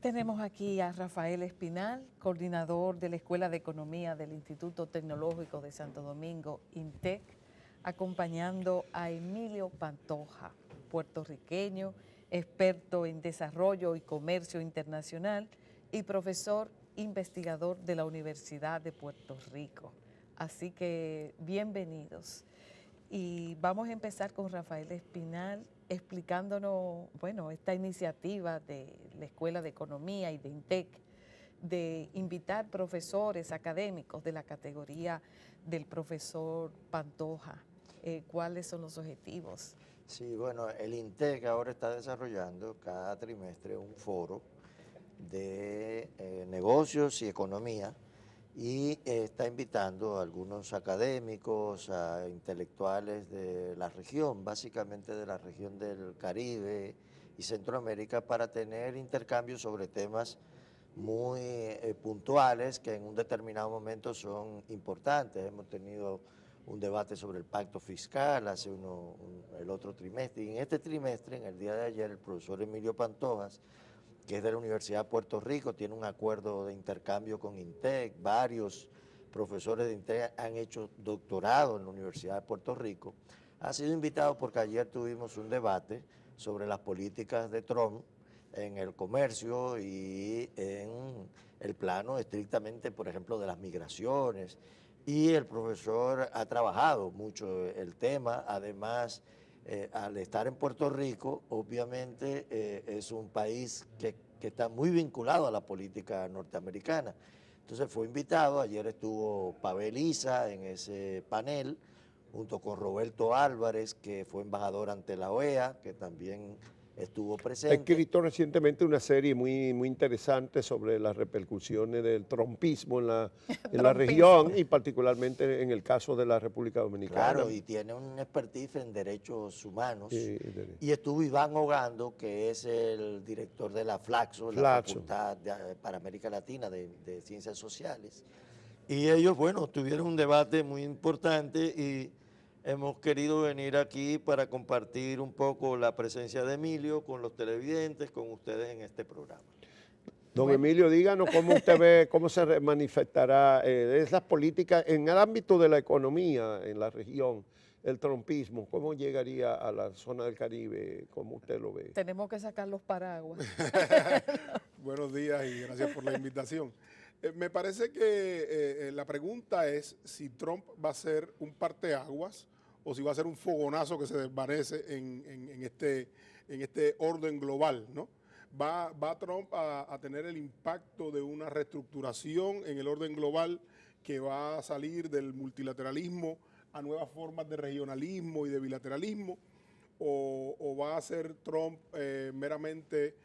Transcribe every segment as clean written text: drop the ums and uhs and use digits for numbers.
Tenemos aquí a Rafael Espinal, coordinador de la Escuela de Economía del Instituto Tecnológico de Santo Domingo, INTEC, acompañando a Emilio Pantoja, puertorriqueño, experto en desarrollo y comercio internacional y profesor investigador de la Universidad de Puerto Rico. Así que bienvenidos. Y vamos a empezar con Rafael Espinal explicándonos, bueno, esta iniciativa de la Escuela de Economía y de INTEC de invitar profesores académicos de la categoría del profesor Pantoja. ¿Cuáles son los objetivos? Sí, bueno, el INTEC ahora está desarrollando cada trimestre un foro de negocios y economía y está invitando a algunos académicos, a intelectuales de la región, básicamente de la región del Caribe y Centroamérica, para tener intercambios sobre temas muy puntuales que en un determinado momento son importantes. Hemos tenido un debate sobre el pacto fiscal hace el otro trimestre, y en este trimestre, en el día de ayer, el profesor Emilio Pantojas, que es de la Universidad de Puerto Rico, tiene un acuerdo de intercambio con INTEC, varios profesores de INTEC han hecho doctorado en la Universidad de Puerto Rico, ha sido invitado porque ayer tuvimos un debate sobre las políticas de Trump en el comercio y en el plano estrictamente, por ejemplo, de las migraciones, y el profesor ha trabajado mucho el tema. Además, al estar en Puerto Rico, obviamente es un país que está muy vinculado a la política norteamericana. Entonces fue invitado, ayer estuvo Pavel Isa en ese panel, junto con Roberto Álvarez, que fue embajador ante la OEA, que también estuvo Ha presente. escrito recientemente una serie muy interesante sobre las repercusiones del trumpismo en la región y particularmente en el caso de la República Dominicana. Claro, y tiene un expertise en derechos humanos. Sí, Y estuvo Iván Ogando, que es el director de la FLACSO, la Facultad para América Latina de Ciencias Sociales. Y ellos, bueno, tuvieron un debate muy importante y hemos querido venir aquí para compartir un poco la presencia de Emilio con los televidentes, con ustedes en este programa. Don Emilio, díganos cómo usted ve, cómo se manifestará esas políticas en el ámbito de la economía en la región, el trumpismo, cómo llegaría a la zona del Caribe, cómo usted lo ve. Tenemos que sacar los paraguas. Buenos días y gracias por la invitación. Me parece que la pregunta es si Trump va a ser un parteaguas o si va a ser un fogonazo que se desvanece en este orden global, ¿no? ¿Va Trump a tener el impacto de una reestructuración en el orden global que va a salir del multilateralismo a nuevas formas de regionalismo y de bilateralismo? ¿O va a ser Trump meramente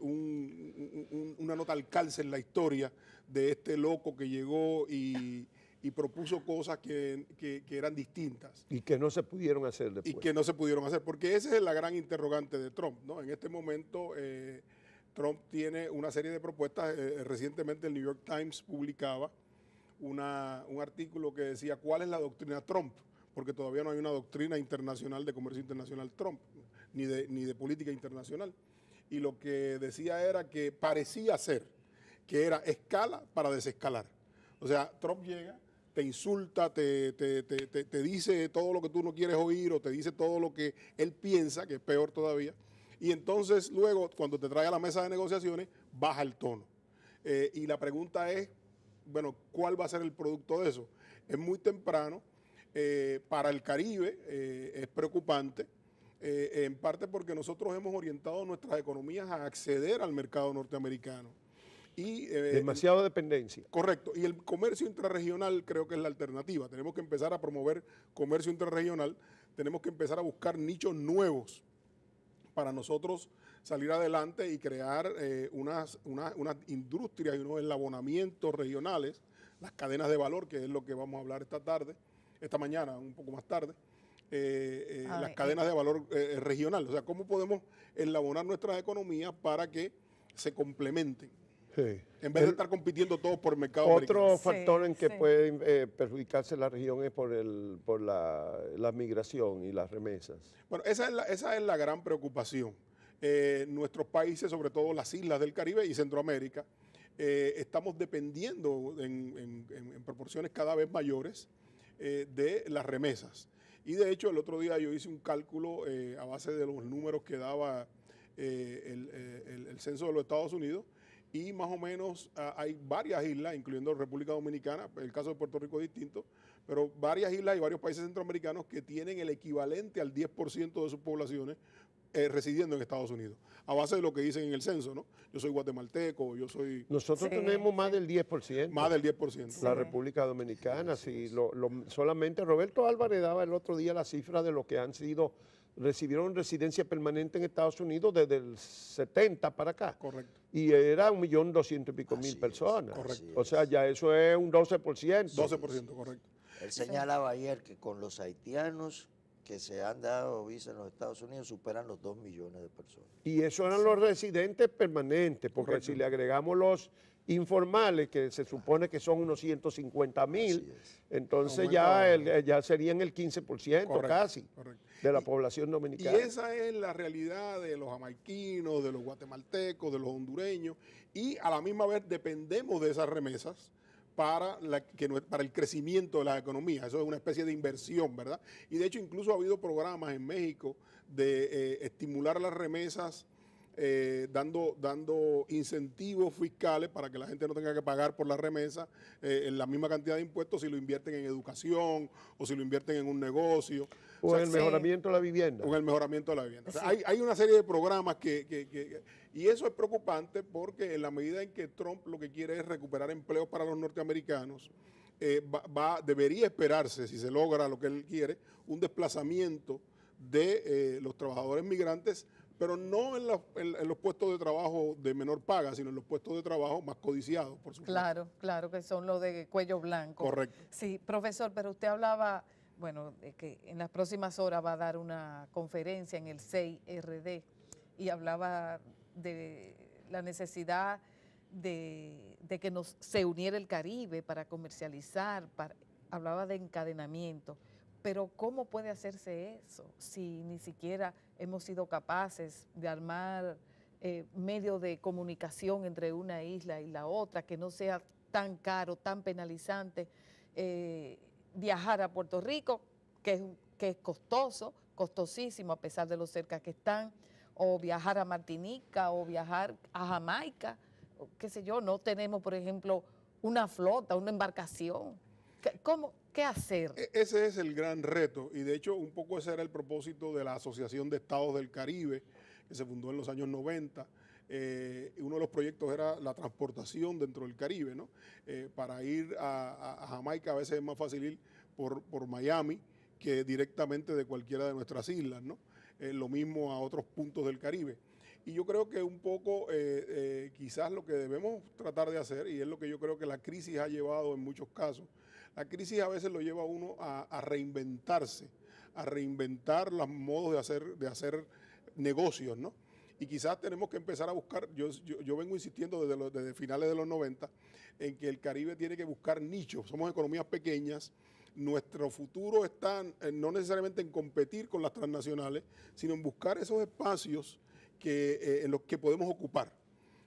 una nota al calce en la historia de este loco que llegó y propuso cosas que eran distintas? Y que no se pudieron hacer después. Y que no se pudieron hacer, porque esa es la gran interrogante de Trump, ¿no? En este momento Trump tiene una serie de propuestas. Recientemente el New York Times publicaba un artículo que decía ¿cuál es la doctrina Trump? Porque todavía no hay una doctrina internacional de comercio internacional Trump, ni de política internacional. Y lo que decía era que parecía ser que era escala para desescalar. O sea, Trump llega, te insulta, te dice todo lo que tú no quieres oír o te dice todo lo que él piensa, que es peor todavía. Y entonces luego, cuando te trae a la mesa de negociaciones, baja el tono. Y la pregunta es, bueno, ¿cuál va a ser el producto de eso? Es muy temprano. Para el Caribe es preocupante, en parte porque nosotros hemos orientado nuestras economías a acceder al mercado norteamericano. Demasiada dependencia. Correcto, y el comercio intrarregional creo que es la alternativa. Tenemos que empezar a promover comercio intrarregional, tenemos que empezar a buscar nichos nuevos para nosotros salir adelante y crear unas industrias y unos enlabonamientos regionales, las cadenas de valor, que es lo que vamos a hablar esta mañana, un poco más tarde, las cadenas de valor regional. O sea, cómo podemos enlabonar nuestras economías para que se complementen. Sí. En vez de estar compitiendo todos por el mercado Otro americano. factor en que puede perjudicarse la región es por la migración y las remesas. Bueno, esa es la gran preocupación. nuestros países, sobre todo las islas del Caribe y Centroamérica, estamos dependiendo en proporciones cada vez mayores de las remesas. Y de hecho, el otro día yo hice un cálculo a base de los números que daba el censo de los Estados Unidos, y más o menos hay varias islas, incluyendo República Dominicana, el caso de Puerto Rico es distinto, pero varias islas y varios países centroamericanos que tienen el equivalente al 10% de sus poblaciones residiendo en Estados Unidos, a base de lo que dicen en el censo, ¿no? Yo soy guatemalteco, yo soy... Nosotros tenemos más del 10%. Más del 10%. La República Dominicana, sí. Solamente Roberto Álvarez daba el otro día la cifra de lo que recibieron residencia permanente en Estados Unidos desde el 70 para acá. Correcto. Y era 1.200.000 y pico personas. Correcto. O sea, ya eso es un 12%. 12%, correcto. Él señalaba ayer que con los haitianos que se han dado visa en los Estados Unidos superan los 2 millones de personas. Y eso eran los residentes permanentes, porque Correcto. si le agregamos los informales, que se supone que son unos 150.000, entonces ya serían el 15% Correcto, casi correcto. de la población Y dominicana. esa es la realidad de los jamaiquinos, de los guatemaltecos, de los hondureños, y a la misma vez dependemos de esas remesas para el crecimiento de la economía. Eso es una especie de inversión, ¿verdad? Y de hecho incluso ha habido programas en México de estimular las remesas, dando incentivos fiscales para que la gente no tenga que pagar por la remesa en la misma cantidad de impuestos si lo invierten en educación o si lo invierten en un negocio. O en el mejoramiento de la vivienda. O en el mejoramiento de la vivienda. Sí. O sea, hay una serie de programas y eso es preocupante porque en la medida en que Trump lo que quiere es recuperar empleos para los norteamericanos, debería esperarse, si se logra lo que él quiere, un desplazamiento de los trabajadores migrantes, pero no en los puestos de trabajo de menor paga, sino en los puestos de trabajo más codiciados, por supuesto. Claro, claro, que son los de cuello blanco. Correcto. Sí, profesor, pero usted hablaba, bueno, de que en las próximas horas va a dar una conferencia en el 6RD y hablaba de la necesidad de que se uniera el Caribe para comercializar, hablaba de encadenamiento. Pero ¿cómo puede hacerse eso si ni siquiera hemos sido capaces de armar medios de comunicación entre una isla y la otra, que no sea tan caro, tan penalizante viajar a Puerto Rico, que es costoso, costosísimo a pesar de lo cerca que están, o viajar a Martinica o viajar a Jamaica, o qué sé yo? No tenemos, por ejemplo, una flota, una embarcación. ¿Qué hacer? Ese es el gran reto, y de hecho un poco ese era el propósito de la Asociación de Estados del Caribe, que se fundó en los años 90. Uno de los proyectos era la transportación dentro del Caribe, ¿no? Para ir a Jamaica a veces es más fácil ir por Miami que directamente de cualquiera de nuestras islas, ¿no? Lo mismo a otros puntos del Caribe. Y yo creo que un poco quizás lo que debemos tratar de hacer, y es lo que yo creo que la crisis ha llevado en muchos casos, la crisis a veces lo lleva a uno a reinventarse, a reinventar los modos de hacer negocios, ¿no? Y quizás tenemos que empezar a buscar, yo vengo insistiendo desde finales de los 90, en que el Caribe tiene que buscar nichos. Somos economías pequeñas, nuestro futuro está no necesariamente en competir con las transnacionales, sino en buscar esos espacios en los que podemos ocupar.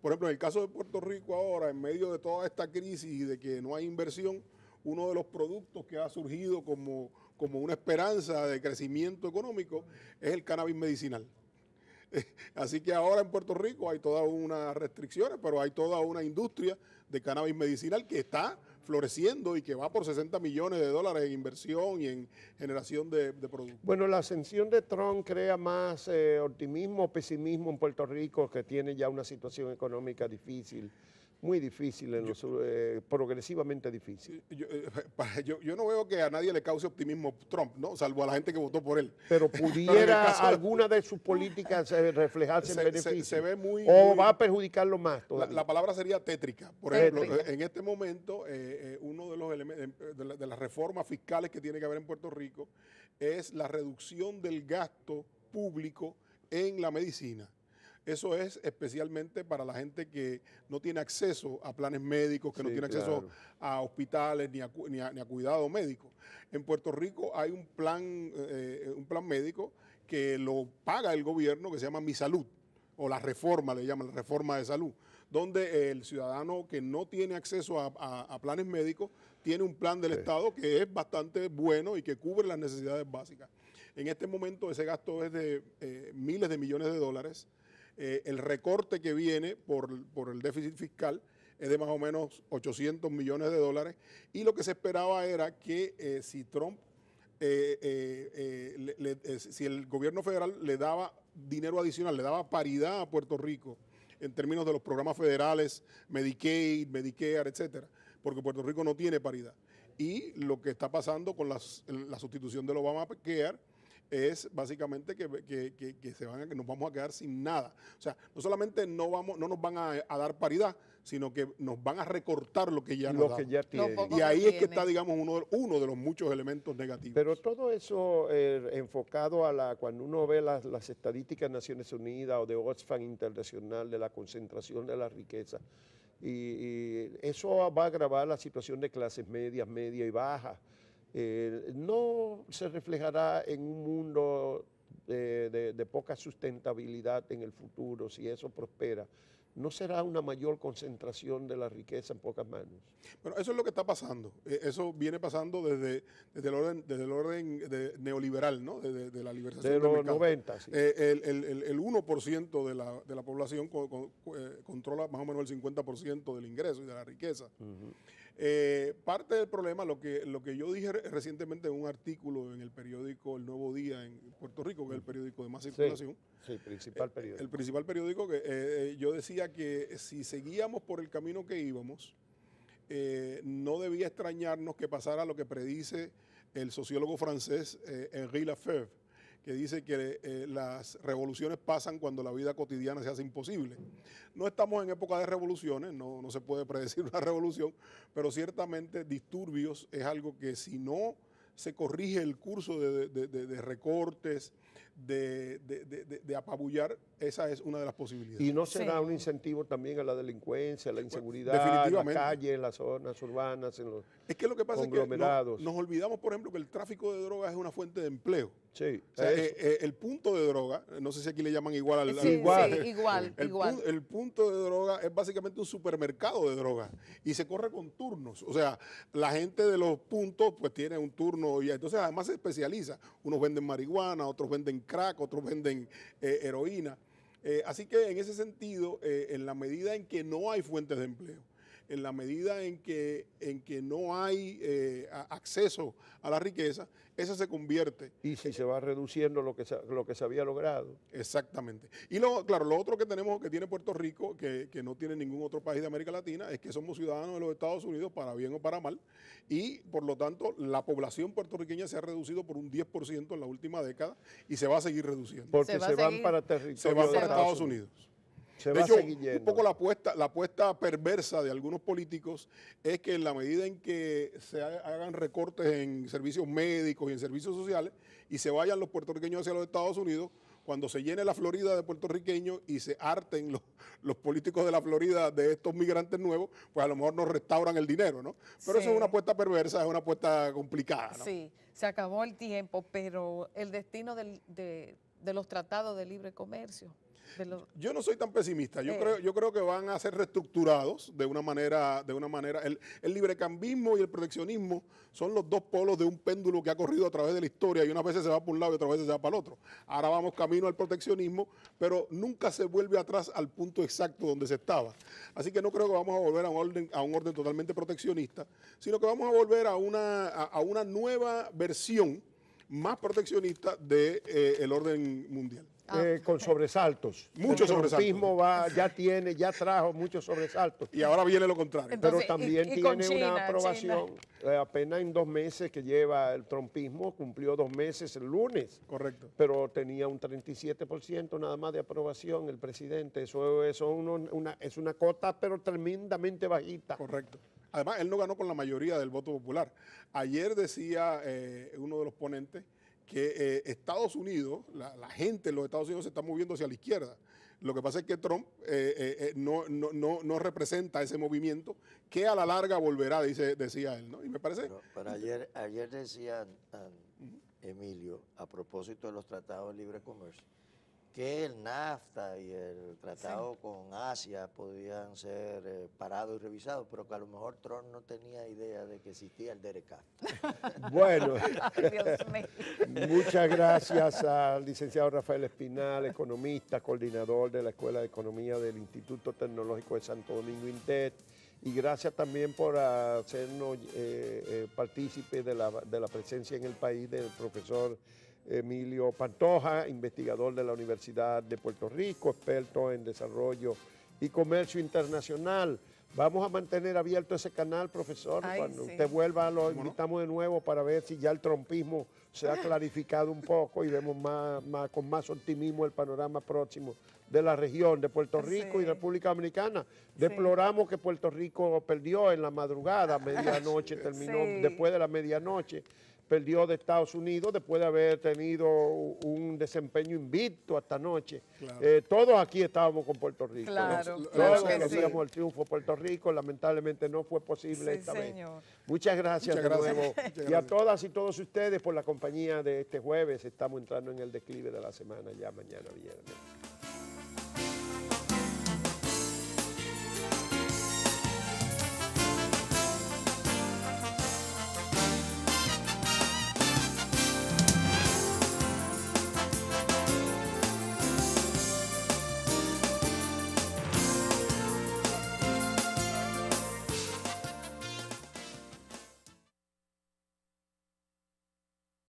Por ejemplo, en el caso de Puerto Rico ahora, en medio de toda esta crisis y de que no hay inversión, uno de los productos que ha surgido como una esperanza de crecimiento económico es el cannabis medicinal. Así que ahora en Puerto Rico hay todas unas restricciones, pero hay toda una industria de cannabis medicinal que está floreciendo y que va por $60 millones en inversión y en generación de productos. Bueno, la ascensión de Trump crea más optimismo o pesimismo en Puerto Rico, que tiene ya una situación económica difícil, muy difícil, progresivamente difícil. Yo no veo que a nadie le cause optimismo Trump, ¿no? Salvo a la gente que votó por él. Pero pudiera alguna de sus políticas reflejarse en beneficio. Se ve muy... Va a perjudicarlo más todavía. La palabra sería tétrica. Por ejemplo, en este momento, uno de los elementos de las reformas fiscales que tiene que haber en Puerto Rico es la reducción del gasto público en la medicina. Eso es especialmente para la gente que no tiene acceso a planes médicos, que no tiene acceso a hospitales ni a cuidado médico. En Puerto Rico hay un plan médico que lo paga el gobierno, que se llama Mi Salud. o la reforma, le llaman la reforma de salud, donde el ciudadano que no tiene acceso a planes médicos tiene un plan del Estado que es bastante bueno y que cubre las necesidades básicas. En este momento ese gasto es de miles de millones de dólares. El recorte que viene por el déficit fiscal es de más o menos 800 millones de dólares y lo que se esperaba era que si Trump, si el gobierno federal le daba dinero adicional, le daba paridad a Puerto Rico en términos de los programas federales, Medicaid, Medicare, etcétera, porque Puerto Rico no tiene paridad. Y lo que está pasando con la sustitución del Obamacare es básicamente que nos vamos a quedar sin nada. O sea, no solamente no nos van a dar paridad, sino que nos van a recortar lo que ya nos dan. Y ahí es que está, digamos, uno de los muchos elementos negativos. Pero todo eso enfocado a cuando uno ve las estadísticas de Naciones Unidas o de Oxfam Internacional de la concentración de la riqueza, y eso va a agravar la situación de clases medias, media y bajas. No se reflejará en un mundo de poca sustentabilidad en el futuro si eso prospera. ¿No será una mayor concentración de la riqueza en pocas manos? Bueno, eso es lo que está pasando. Eso viene pasando desde el orden neoliberal, ¿no? De la liberalización de del los mercado. 90, sí. El 1% de la población controla más o menos el 50% del ingreso y de la riqueza. Parte del problema, lo que yo dije recientemente en un artículo en el periódico El Nuevo Día en Puerto Rico, que es el periódico de más circulación. Sí, principal periódico. El principal periódico, que yo decía que si seguíamos por el camino que íbamos, no debía extrañarnos que pasara lo que predice el sociólogo francés Henri Lefebvre, que dice que las revoluciones pasan cuando la vida cotidiana se hace imposible. No estamos en época de revoluciones, no se puede predecir una revolución, pero ciertamente disturbios es algo que si no se corrige el curso de recortes, de apabullar, esa es una de las posibilidades. ¿Y no será un incentivo también a la delincuencia, a la inseguridad, en la calle, en las zonas urbanas, en los Es que lo que pasa conglomerados? es que nos olvidamos, por ejemplo, que el tráfico de drogas es una fuente de empleo. Sí. O sea, el punto de droga, no sé si aquí le llaman igual al... igual. El punto de droga es básicamente un supermercado de droga y se corre con turnos. O sea, la gente de los puntos pues tiene un turno y entonces además se especializa. Unos venden marihuana, otros venden crack, otros venden heroína. Así que en ese sentido, en la medida en que no hay fuentes de empleo, en la medida en que no hay acceso a la riqueza, esa se convierte. Y si se va reduciendo lo que se había logrado. Exactamente. Y claro, lo otro que tiene Puerto Rico, que no tiene ningún otro país de América Latina, es que somos ciudadanos de los Estados Unidos, para bien o para mal, y por lo tanto la población puertorriqueña se ha reducido por un 10% en la última década y se va a seguir reduciendo. Porque se van para territorio de Estados Unidos. De hecho, un poco la apuesta perversa de algunos políticos es que en la medida en que se hagan recortes en servicios médicos y en servicios sociales y se vayan los puertorriqueños hacia los Estados Unidos, cuando se llene la Florida de puertorriqueños y se harten los políticos de la Florida de estos migrantes nuevos, pues a lo mejor nos restauran el dinero, ¿no? Pero eso es una apuesta perversa, es una apuesta complicada, ¿no? Sí, se acabó el tiempo, pero el destino de los tratados de libre comercio. Yo no soy tan pesimista. Yo creo que van a ser reestructurados de una manera. El librecambismo y el proteccionismo son los dos polos de un péndulo que ha corrido a través de la historia y unas veces se va por un lado y otras veces se va para el otro. Ahora vamos camino al proteccionismo, pero nunca se vuelve atrás al punto exacto donde se estaba. Así que no creo que vamos a volver a un orden totalmente proteccionista, sino que vamos a volver a una nueva versión más proteccionista del orden mundial. Con sobresaltos. Muchos sobresaltos. El trumpismo ya trajo muchos sobresaltos. Y ahora viene lo contrario. Entonces, pero también con tiene China, una aprobación. Apenas en 2 meses que lleva el trumpismo, cumplió 2 meses el lunes. Correcto. Pero tenía un 37% nada más de aprobación el presidente. Eso es una cota, pero tremendamente bajita. Correcto. Además, él no ganó con la mayoría del voto popular. Ayer decía uno de los ponentes que Estados Unidos, la gente en los Estados Unidos se está moviendo hacia la izquierda. Lo que pasa es que Trump no representa ese movimiento que a la larga volverá, decía él, ¿no? Y me parece... Pero ayer decía Emilio, a propósito de los tratados de libre comercio, que el NAFTA y el tratado con Asia podían ser parados y revisados, pero que a lo mejor Trump no tenía idea de que existía el DERECA. Bueno, Ay, Dios mío. muchas gracias al licenciado Rafael Espinal, economista, coordinador de la Escuela de Economía del Instituto Tecnológico de Santo Domingo, INTEC, y gracias también por hacernos partícipe de la presencia en el país del profesor Emilio Pantoja, investigador de la Universidad de Puerto Rico, experto en desarrollo y comercio internacional. Vamos a mantener abierto ese canal, profesor. Ay, Cuando sí. usted vuelva, lo invitamos de nuevo para ver si ya el trumpismo se ha clarificado un poco y vemos con más optimismo el panorama próximo de la región de Puerto Rico y República Dominicana. Deploramos que Puerto Rico perdió en la madrugada, medianoche, terminó después de la medianoche. Perdió de Estados Unidos después de haber tenido un desempeño invicto hasta anoche. Claro. Todos aquí estábamos con Puerto Rico. Claro, ¿no? claro Todos que queríamos el triunfo de Puerto Rico, lamentablemente no fue posible Sí, esta vez. señor. Muchas gracias Muchas de gracias. nuevo. Muchas Y a gracias. todas y todos ustedes por la compañía de este jueves. Estamos entrando en el declive de la semana ya mañana viernes.